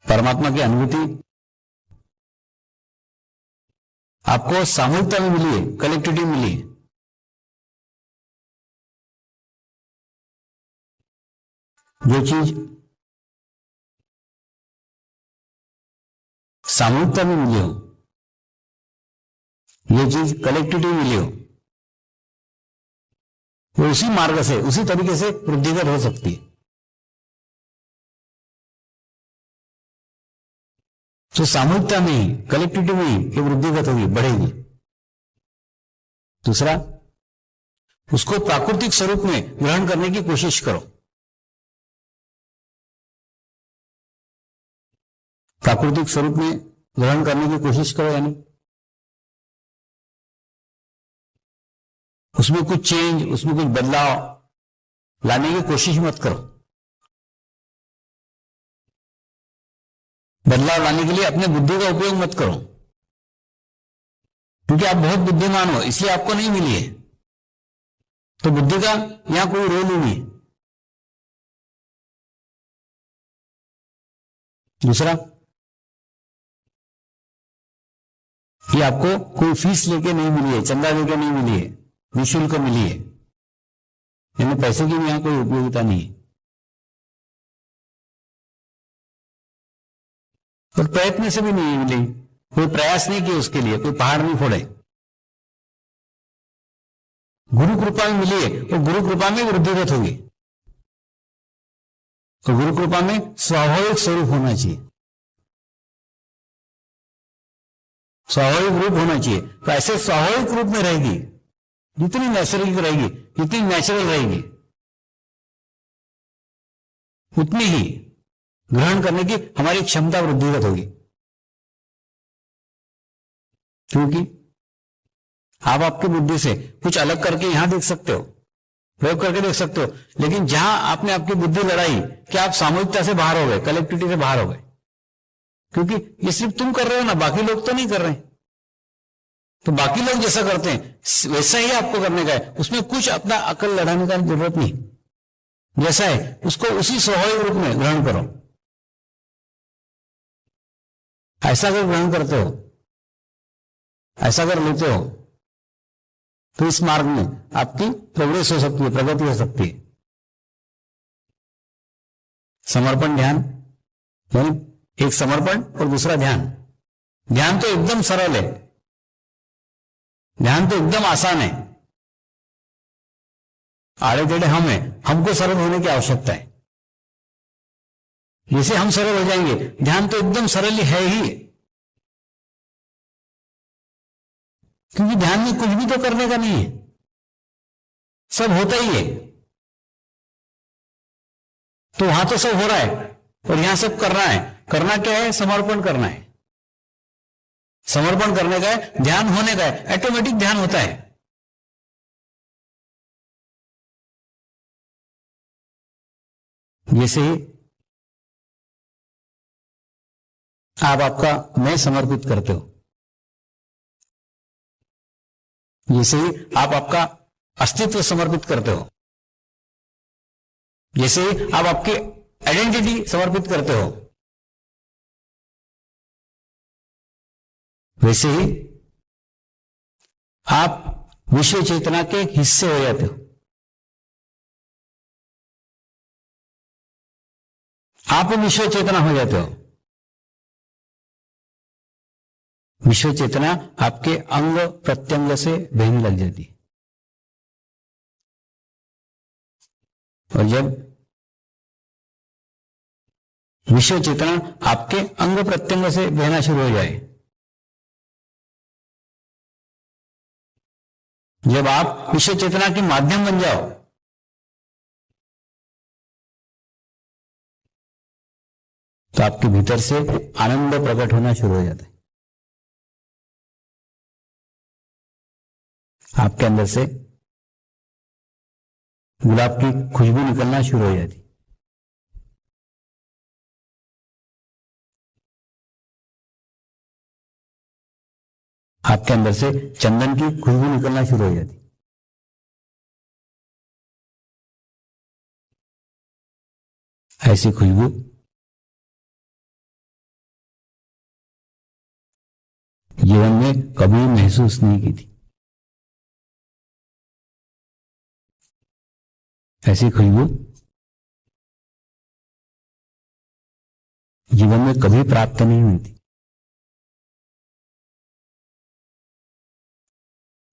परमात्मा की अनुभूति आपको सामूहिकता में मिली है, कलेक्टिविटी मिली है। जो चीज सामूहिकता में मिली हो, ये चीज कलेक्टिविटी मिली हो, वो उसी मार्ग से, उसी तरीके से वृद्धिगत हो सकती है। तो सामूहिकता में ही, कलेक्टिविटी में ही ये वृद्धिगत होगी, बढ़ेगी। दूसरा, उसको प्राकृतिक स्वरूप में ग्रहण करने की कोशिश करो। प्राकृतिक स्वरूप में ग्रहण करने की कोशिश करो, यानी उसमें कुछ चेंज, उसमें कुछ बदलाव लाने की कोशिश मत करो। बदलाव लाने के लिए अपने बुद्धि का उपयोग मत करो, क्योंकि आप बहुत बुद्धिमान हो, इसलिए आपको नहीं मिली है, तो बुद्धि का यहां कोई रोल ही नहीं है। दूसरा, ये आपको कोई फीस लेके नहीं मिली है, चंदा लेके नहीं मिली है, निःशुल्क मिली है, यानी पैसे की भी यहां कोई उपयोगिता नहीं है। और प्रयत्न से भी नहीं मिली, कोई प्रयास नहीं किया उसके लिए, कोई पहाड़ नहीं फोड़े, गुरु कृपा में मिली है, और गुरु कृपा में वृद्धिगत होगी। तो गुरु कृपा में स्वाभाविक स्वरूप होना चाहिए, स्वाभाविक रूप होना चाहिए। तो ऐसे स्वाभाविक रूप में रहेगी, जितनी नैसर्गिक रहेगी, जितनी नेचुरल रहेगी, उतनी ही ग्रहण करने की हमारी क्षमता वृद्धिगत होगी। क्योंकि आप आपकी बुद्धि से कुछ अलग करके यहां देख सकते हो, प्रयोग करके देख सकते हो, लेकिन जहां आपने आपकी बुद्धि लड़ाई कि आप सामूहिकता से बाहर हो गए, कलेक्टिविटी से बाहर हो गए, क्योंकि ये सिर्फ तुम कर रहे हो ना, बाकी लोग तो नहीं कर रहे। तो बाकी लोग जैसा करते हैं वैसा ही आपको करने का है, उसमें कुछ अपना अकल लड़ाने का जरूरत नहीं। जैसा है उसको उसी स्वाभाविक रूप में ग्रहण करो। ऐसा अगर ग्रहण करते हो, ऐसा अगर लेते हो, तो इस मार्ग में आपकी प्रोग्रेस हो सकती है, प्रगति हो सकती है। समर्पण ध्यान, यानी एक समर्पण और दूसरा ध्यान। ध्यान तो एकदम सरल है, ध्यान तो एकदम आसान है। आड़े टेढ़े हम हैं, हमको सरल होने की आवश्यकता है। जैसे हम सरल हो जाएंगे, ध्यान तो एकदम सरल ही है ही, क्योंकि ध्यान में कुछ भी तो करने का नहीं है, सब होता ही है। तो वहां तो सब हो रहा है और यहां सब करना है। करना क्या है? समर्पण करना है। समर्पण करने का है, ध्यान होने का है, ऑटोमेटिक ध्यान होता है। जैसे ही आप आपका मैं समर्पित करते हो, जैसे ही आप आपका अस्तित्व समर्पित करते हो, जैसे ही आप आपकी आइडेंटिटी समर्पित करते हो, वैसे ही आप विश्व चेतना के हिस्से हो जाते हो। आप विश्व चेतना हो जाते हो। विश्व चेतना आपके अंग प्रत्यंग से बहने लग जाती है। और जब विश्व चेतना आपके अंग प्रत्यंग से बहना शुरू हो जाए, जब आप विश्व चेतना के माध्यम बन जाओ, तो आपके भीतर से आनंद प्रकट होना शुरू हो जाता है। आपके अंदर से गुलाब की खुशबू निकलना शुरू हो जाती। आपके अंदर से चंदन की खुशबू निकलना शुरू हो जाती। ऐसी खुशबू जीवन में कभी महसूस नहीं की थी। ऐसी खुशबू जीवन में कभी प्राप्त नहीं हुई थी।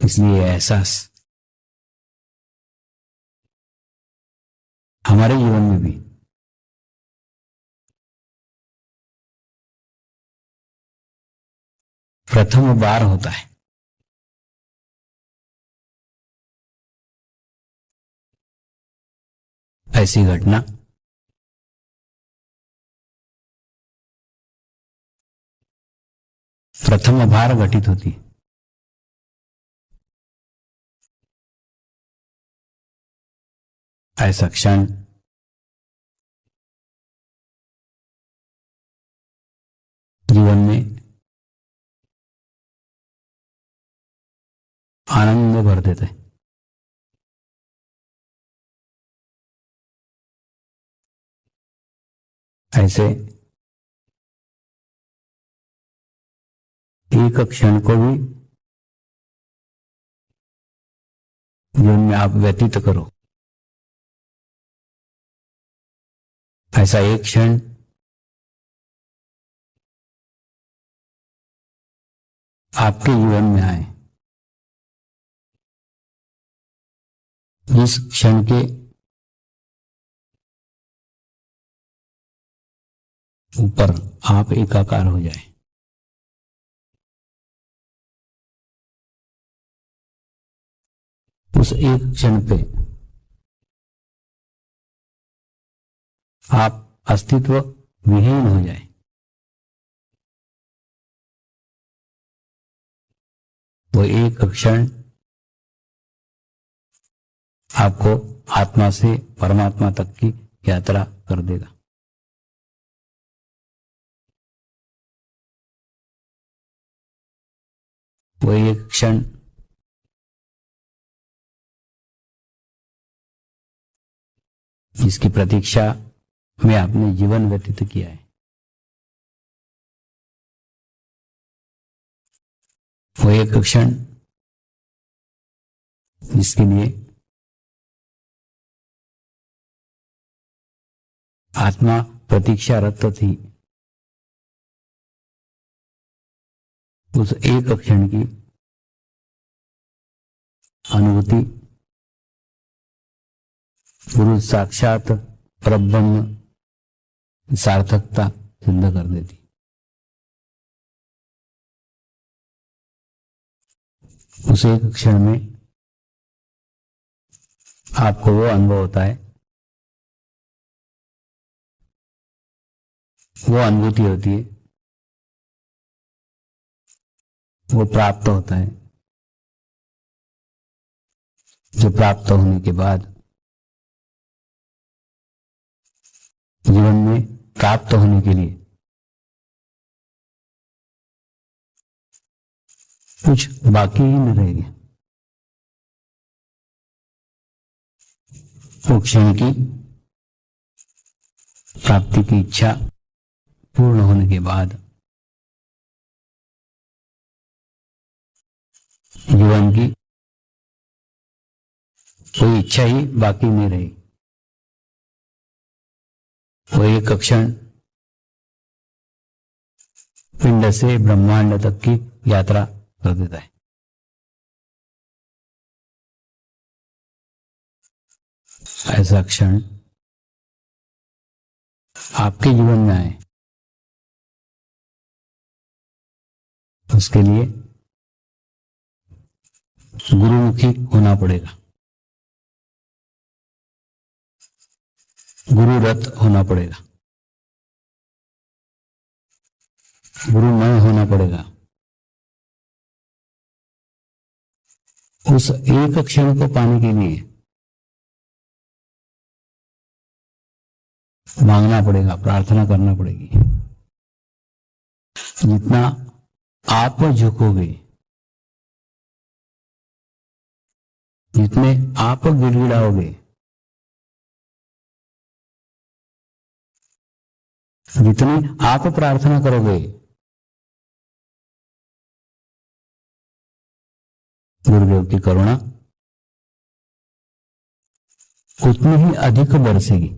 इसलिए एहसास हमारे जीवन में भी प्रथम बार होता है। ऐसी घटना प्रथम बार घटित होती है। ऐसा क्षण जीवन में आनंद भर देता है। ऐसे एक क्षण को भी जीवन में आप व्यतीत करो। ऐसा एक क्षण आपके जीवन में आए जिस क्षण के ऊपर आप एकाकार हो जाए। उस एक क्षण पे आप अस्तित्व विहीन हो जाए। वो एक क्षण आपको आत्मा से परमात्मा तक की यात्रा कर देगा। वो एक क्षण जिसकी प्रतीक्षा में आपने जीवन व्यतीत किया है, वो एक क्षण जिसके लिए आत्मा प्रतीक्षारत थी, उस एक क्षण की अनुभूति गुरु साक्षात परब्रह्म सार्थकता सिद्ध कर देती। उस एक क्षण में आपको वो अनुभव होता है, वो अनुभूति होती है, वो प्राप्त होता है, जो प्राप्त होने के बाद जीवन में प्राप्त होने के लिए कुछ बाकी ही न रहेगी। वो क्षण की प्राप्ति की इच्छा पूर्ण होने के बाद जीवन की कोई इच्छा ही बाकी नहीं रही। वो एक क्षण पिंड से ब्रह्मांड तक की यात्रा कर देता है। ऐसा क्षण आपके जीवन में आए, उसके लिए गुरुमुखी होना पड़ेगा, गुरुरत होना पड़ेगा, गुरुमय होना पड़ेगा। उस एक क्षण को पाने के लिए मांगना पड़ेगा, प्रार्थना करना पड़ेगी। जितना आप झुकोगे, जितने आप गिड़गिड़ाओगे, जितनी आप प्रार्थना करोगे, गुरुदेव की करुणा उतनी ही अधिक बरसेगी।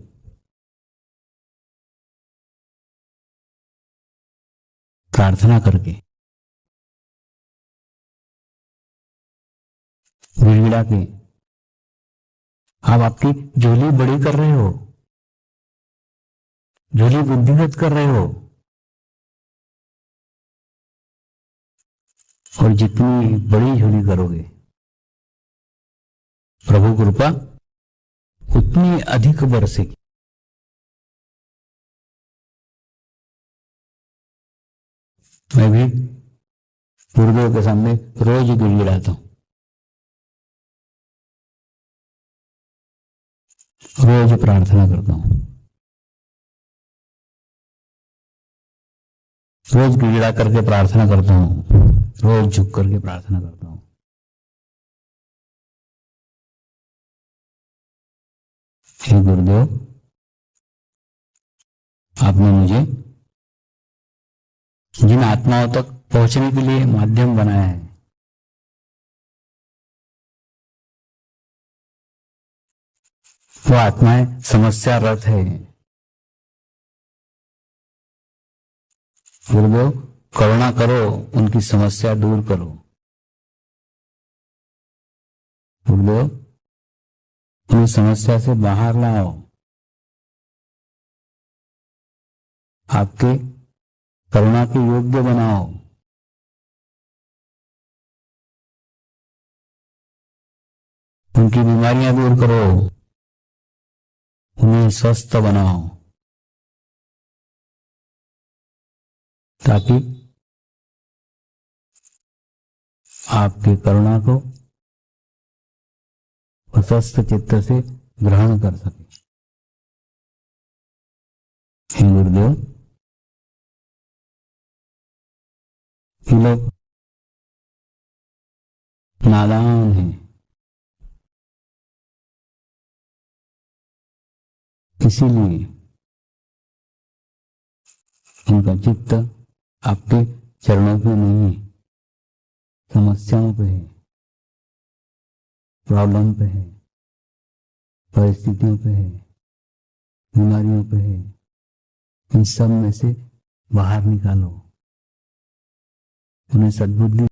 प्रार्थना करके, गिड़गिड़ा के आप आपकी झोली बड़ी कर रहे हो, झोली बुद्धिगत कर रहे हो, और जितनी बड़ी झोली करोगे प्रभु कृपा उतनी अधिक बरसेगी। मैं भी गुरुदेव के सामने रोज गिड़गिड़ाता हूं, रोज प्रार्थना करता हूं, रोज गिड़गिड़ा करके प्रार्थना करता हूं, रोज झुक करके प्रार्थना करता हूं। हे गुरुदेव, आपने मुझे जिन आत्माओं तक पहुंचने के लिए माध्यम बनाया है, वो आत्माएं समस्यारत है। गुरुदेव करुणा करो, उनकी समस्या दूर करो। गुरुदेव उन्हें समस्या से बाहर लाओ, आपके करुणा के योग्य बनाओ। उनकी बीमारियां दूर करो, उन्हें स्वस्थ बनाओ, ताकि आपकी करुणा को स्वस्थ चित्त से ग्रहण कर सके। हे गुरुदेव, ये लोग नादान हैं, इसीलिए उनका चित्त आपके चरणों पे नहीं है, समस्याओं पे है, प्रॉब्लम पे है, परिस्थितियों पे है, बीमारियों पे है। इन सब में से बाहर निकालो, उन्हें सद्बुद्धि